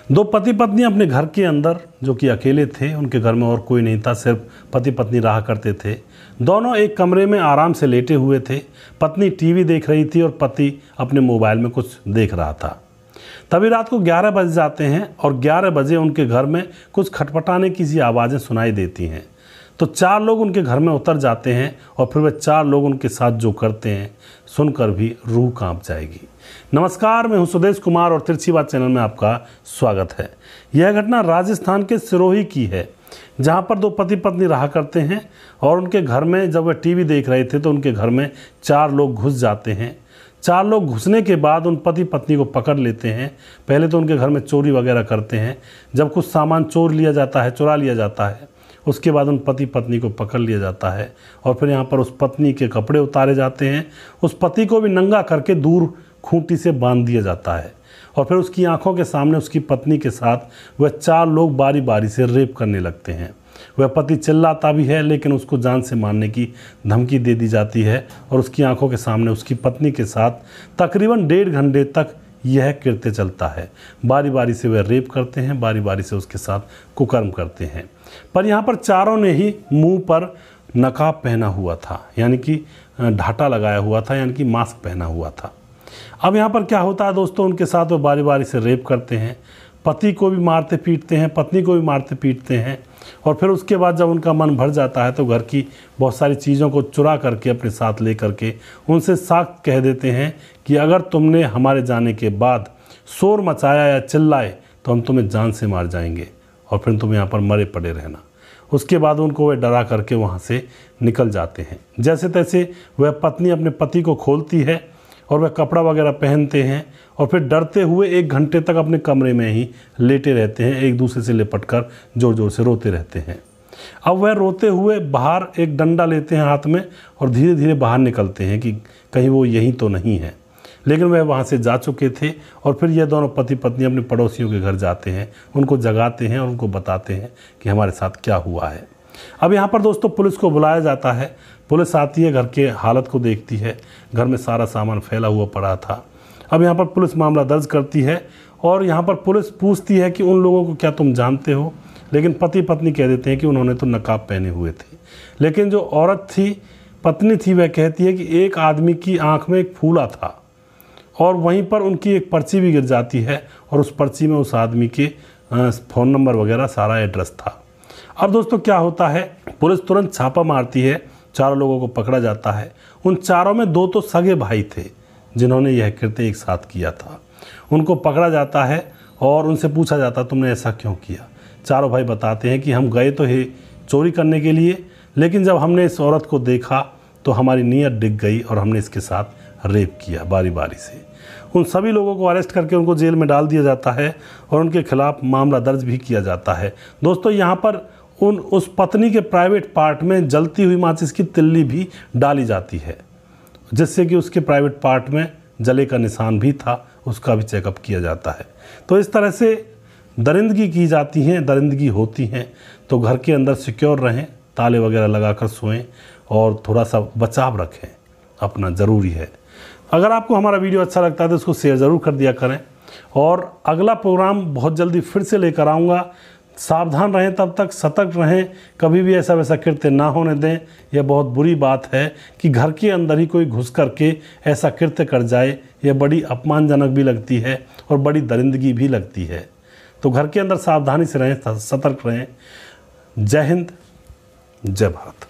दो पति पत्नी अपने घर के अंदर, जो कि अकेले थे, उनके घर में और कोई नहीं था, सिर्फ पति पत्नी रहा करते थे। दोनों एक कमरे में आराम से लेटे हुए थे। पत्नी टीवी देख रही थी और पति अपने मोबाइल में कुछ देख रहा था। तभी रात को 11 बज जाते हैं और 11 बजे उनके घर में कुछ खटपटाने की सी आवाज़ें सुनाई देती हैं। तो 4 लोग उनके घर में उतर जाते हैं और फिर वे 4 लोग उनके साथ जो करते हैं सुनकर भी रूह कांप जाएगी। नमस्कार, मैं हूं सुदेश कुमार और तिरछी बात चैनल में आपका स्वागत है। यह घटना राजस्थान के सिरोही की है, जहां पर दो पति पत्नी रहा करते हैं और उनके घर में जब वे टीवी देख रहे थे तो उनके घर में 4 लोग घुस जाते हैं। 4 लोग घुसने के बाद उन पति पत्नी को पकड़ लेते हैं। पहले तो उनके घर में चोरी वगैरह करते हैं। जब कुछ सामान चुरा लिया जाता है, उसके बाद उन पति पत्नी को पकड़ लिया जाता है और फिर यहाँ पर उस पत्नी के कपड़े उतारे जाते हैं। उस पति को भी नंगा करके दूर खूंटी से बांध दिया जाता है और फिर उसकी आंखों के सामने उसकी पत्नी के साथ वह 4 लोग बारी बारी से रेप करने लगते हैं। वह पति चिल्लाता भी है, लेकिन उसको जान से मारने की धमकी दे दी जाती है और उसकी आंखों के सामने उसकी पत्नी के साथ तकरीबन 1.5 घंटे तक यह कृत्य चलता है। बारी बारी से वह रेप करते हैं, बारी बारी से उसके साथ कुकर्म करते हैं। पर यहाँ पर चारों ने ही मुंह पर नकाब पहना हुआ था, यानी कि ढाटा लगाया हुआ था, यानी कि मास्क पहना हुआ था। अब यहाँ पर क्या होता है दोस्तों, उनके साथ वो बारी बारी से रेप करते हैं। पति को भी मारते पीटते हैं, पत्नी को भी मारते पीटते हैं और फिर उसके बाद जब उनका मन भर जाता है तो घर की बहुत सारी चीज़ों को चुरा करके अपने साथ ले करके उनसे साफ कह देते हैं कि अगर तुमने हमारे जाने के बाद शोर मचाया या चिल्लाए तो हम तुम्हें जान से मार जाएंगे और फिर तुम यहाँ पर मरे पड़े रहना। उसके बाद उनको वह डरा करके वहाँ से निकल जाते हैं। जैसे तैसे वह पत्नी अपने पति को खोलती है और वह कपड़ा वगैरह पहनते हैं और फिर डरते हुए 1 घंटे तक अपने कमरे में ही लेटे रहते हैं, एक दूसरे से लिपटकर ज़ोर ज़ोर से रोते रहते हैं। अब वह रोते हुए बाहर एक डंडा लेते हैं हाथ में और धीरे धीरे बाहर निकलते हैं कि कहीं वो यहीं तो नहीं है, लेकिन वह वहाँ से जा चुके थे। और फिर यह दोनों पति पत्नी अपने पड़ोसियों के घर जाते हैं, उनको जगाते हैं और उनको बताते हैं कि हमारे साथ क्या हुआ है। अब यहाँ पर दोस्तों पुलिस को बुलाया जाता है। पुलिस आती है, घर के हालत को देखती है, घर में सारा सामान फैला हुआ पड़ा था। अब यहाँ पर पुलिस मामला दर्ज करती है और यहाँ पर पुलिस पूछती है कि उन लोगों को क्या तुम जानते हो, लेकिन पति पत्नी कह देते हैं कि उन्होंने तो नकाब पहने हुए थे। लेकिन जो औरत थी, पत्नी थी, वह कहती है कि एक आदमी की आँख में एक फूला था और वहीं पर उनकी एक पर्ची भी गिर जाती है और उस पर्ची में उस आदमी के फ़ोन नंबर वगैरह सारा एड्रेस था। अब दोस्तों क्या होता है, पुलिस तुरंत छापा मारती है, 4 लोगों को पकड़ा जाता है। उन चारों में 2 तो सगे भाई थे जिन्होंने यह कृत्य एक साथ किया था। उनको पकड़ा जाता है और उनसे पूछा जाता तुमने ऐसा क्यों किया। चारों भाई बताते हैं कि हम गए तो है चोरी करने के लिए, लेकिन जब हमने इस औरत को देखा तो हमारी नीयत डिग गई और हमने इसके साथ रेप किया बारी बारी से। उन सभी लोगों को अरेस्ट करके उनको जेल में डाल दिया जाता है और उनके खिलाफ मामला दर्ज भी किया जाता है। दोस्तों यहाँ पर उस पत्नी के प्राइवेट पार्ट में जलती हुई माचिस की तिल्ली भी डाली जाती है, जिससे कि उसके प्राइवेट पार्ट में जले का निशान भी था, उसका भी चेकअप किया जाता है। तो इस तरह से दरिंदगी की जाती है, दरिंदगी होती हैं। तो घर के अंदर सिक्योर रहें, ताले वगैरह लगाकर सोएं और थोड़ा सा बचाव रखें अपना, ज़रूरी है। अगर आपको हमारा वीडियो अच्छा लगता है तो इसको शेयर ज़रूर कर दिया करें और अगला प्रोग्राम बहुत जल्दी फिर से लेकर आऊँगा। सावधान रहें, तब तक सतर्क रहें, कभी भी ऐसा वैसा कृत्य ना होने दें। यह बहुत बुरी बात है कि घर के अंदर ही कोई घुस करके ऐसा कृत्य कर जाए। यह बड़ी अपमानजनक भी लगती है और बड़ी दरिंदगी भी लगती है। तो घर के अंदर सावधानी से रहें, सतर्क रहें। जय हिंद, जय भारत।